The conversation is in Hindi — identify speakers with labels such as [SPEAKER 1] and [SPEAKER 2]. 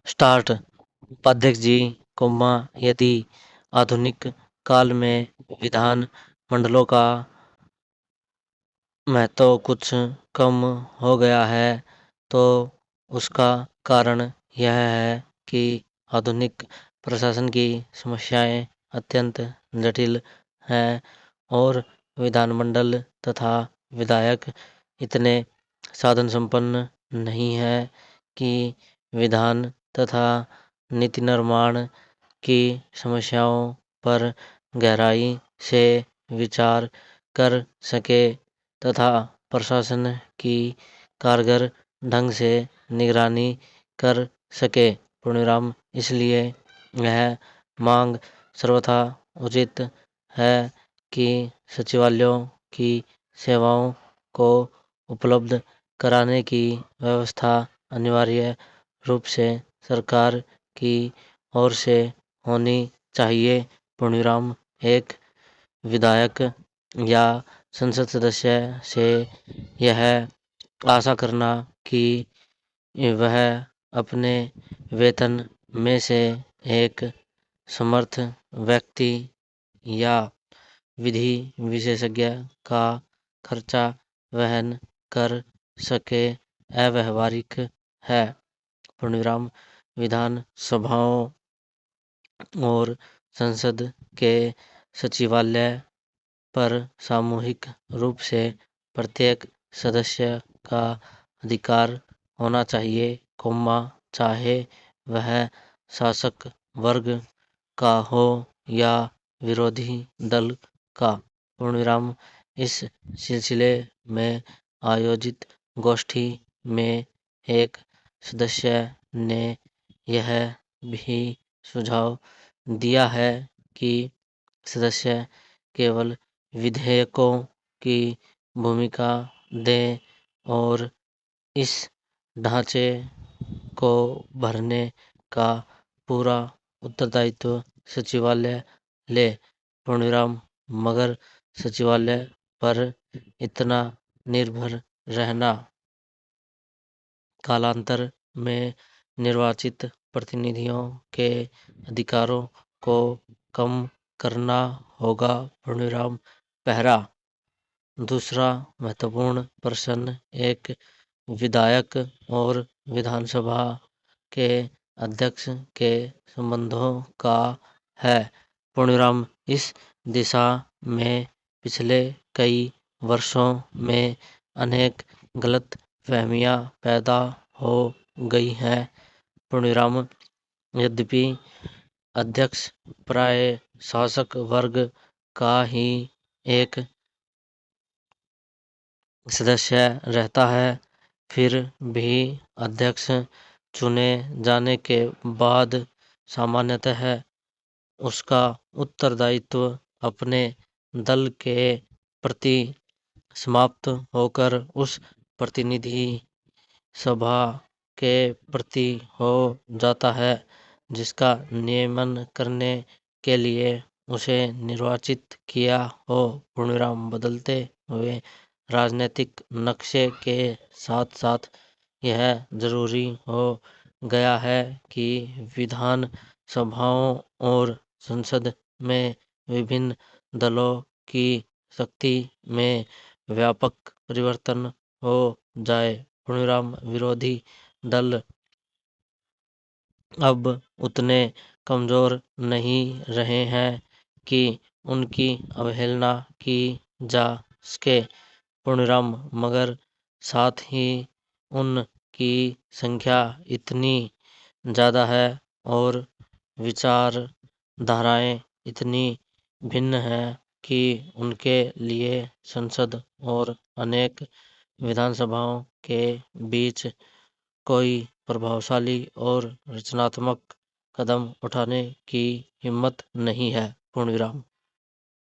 [SPEAKER 1] स्टार्ट। उपाध्यक्ष जी, यदि आधुनिक काल में विधान मंडलों का महत्व कुछ कम हो गया है तो उसका कारण यह है कि आधुनिक प्रशासन की समस्याएं अत्यंत जटिल हैं और विधानमंडल तथा विधायक इतने साधन संपन्न नहीं है कि विधान तथा नीति निर्माण की समस्याओं पर गहराई से विचार कर सके तथा प्रशासन की कारगर ढंग से निगरानी कर सके। पूर्णविराम। इसलिए यह मांग सर्वथा उचित है कि सचिवालयों की सेवाओं को उपलब्ध कराने की व्यवस्था अनिवार्य रूप से सरकार की ओर से होनी चाहिए। पूर्णविराम। एक विधायक या संसद सदस्य से यह आशा करना कि वह अपने वेतन में से एक समर्थ व्यक्ति या विधि विशेषज्ञ का खर्चा वहन कर सके अव्यावहारिक है। पूर्णविराम। विधान सभाओं और संसद के सचिवालय पर सामूहिक रूप से प्रत्येक सदस्य का अधिकार होना चाहिए, चाहे वह शासक वर्ग का हो या विरोधी दल का। पूर्णविराम। इस सिलसिले में आयोजित गोष्ठी में एक सदस्य ने यह भी सुझाव दिया है कि सदस्य केवल विधेयकों की भूमिका दें और इस ढांचे को भरने का पूरा उत्तरदायित्व सचिवालय ले। पूर्णविराम। मगर सचिवालय पर इतना निर्भर रहना कालांतर में निर्वाचित प्रतिनिधियों के अधिकारों को कम करना होगा। पूर्णविराम। पहला। दूसरा महत्वपूर्ण प्रश्न एक विधायक और विधानसभा के अध्यक्ष के संबंधों का है। पूर्णविराम। इस दिशा में पिछले कई वर्षों में अनेक गलत फहमियां पैदा हो गई हैं। पूर्णविराम। यद्यपि अध्यक्ष प्राय शासक वर्ग का ही एक सदस्य रहता है, फिर भी अध्यक्ष चुने जाने के बाद सामान्यतः उसका उत्तरदायित्व अपने दल के प्रति समाप्त होकर उस प्रतिनिधि सभा के प्रति हो जाता है जिसका नियमन करने के लिए उसे निर्वाचित किया हो। पूर्णविराम। बदलते हुए राजनीतिक नक्शे के साथ साथ यह जरूरी हो गया है कि विधान सभाओं और संसद में विभिन्न दलों की शक्ति में व्यापक परिवर्तन हो जाए। पूर्णविराम। विरोधी दल अब उतने कमजोर नहीं रहे हैं कि उनकी अवहेलना की जा सके। पूर्णविराम। मगर साथ ही उनकी संख्या इतनी ज्यादा है और विचारधाराएं इतनी भिन्न हैं कि उनके लिए संसद और अनेक विधानसभाओं के बीच कोई प्रभावशाली और रचनात्मक कदम उठाने की हिम्मत नहीं है। पूर्णविराम।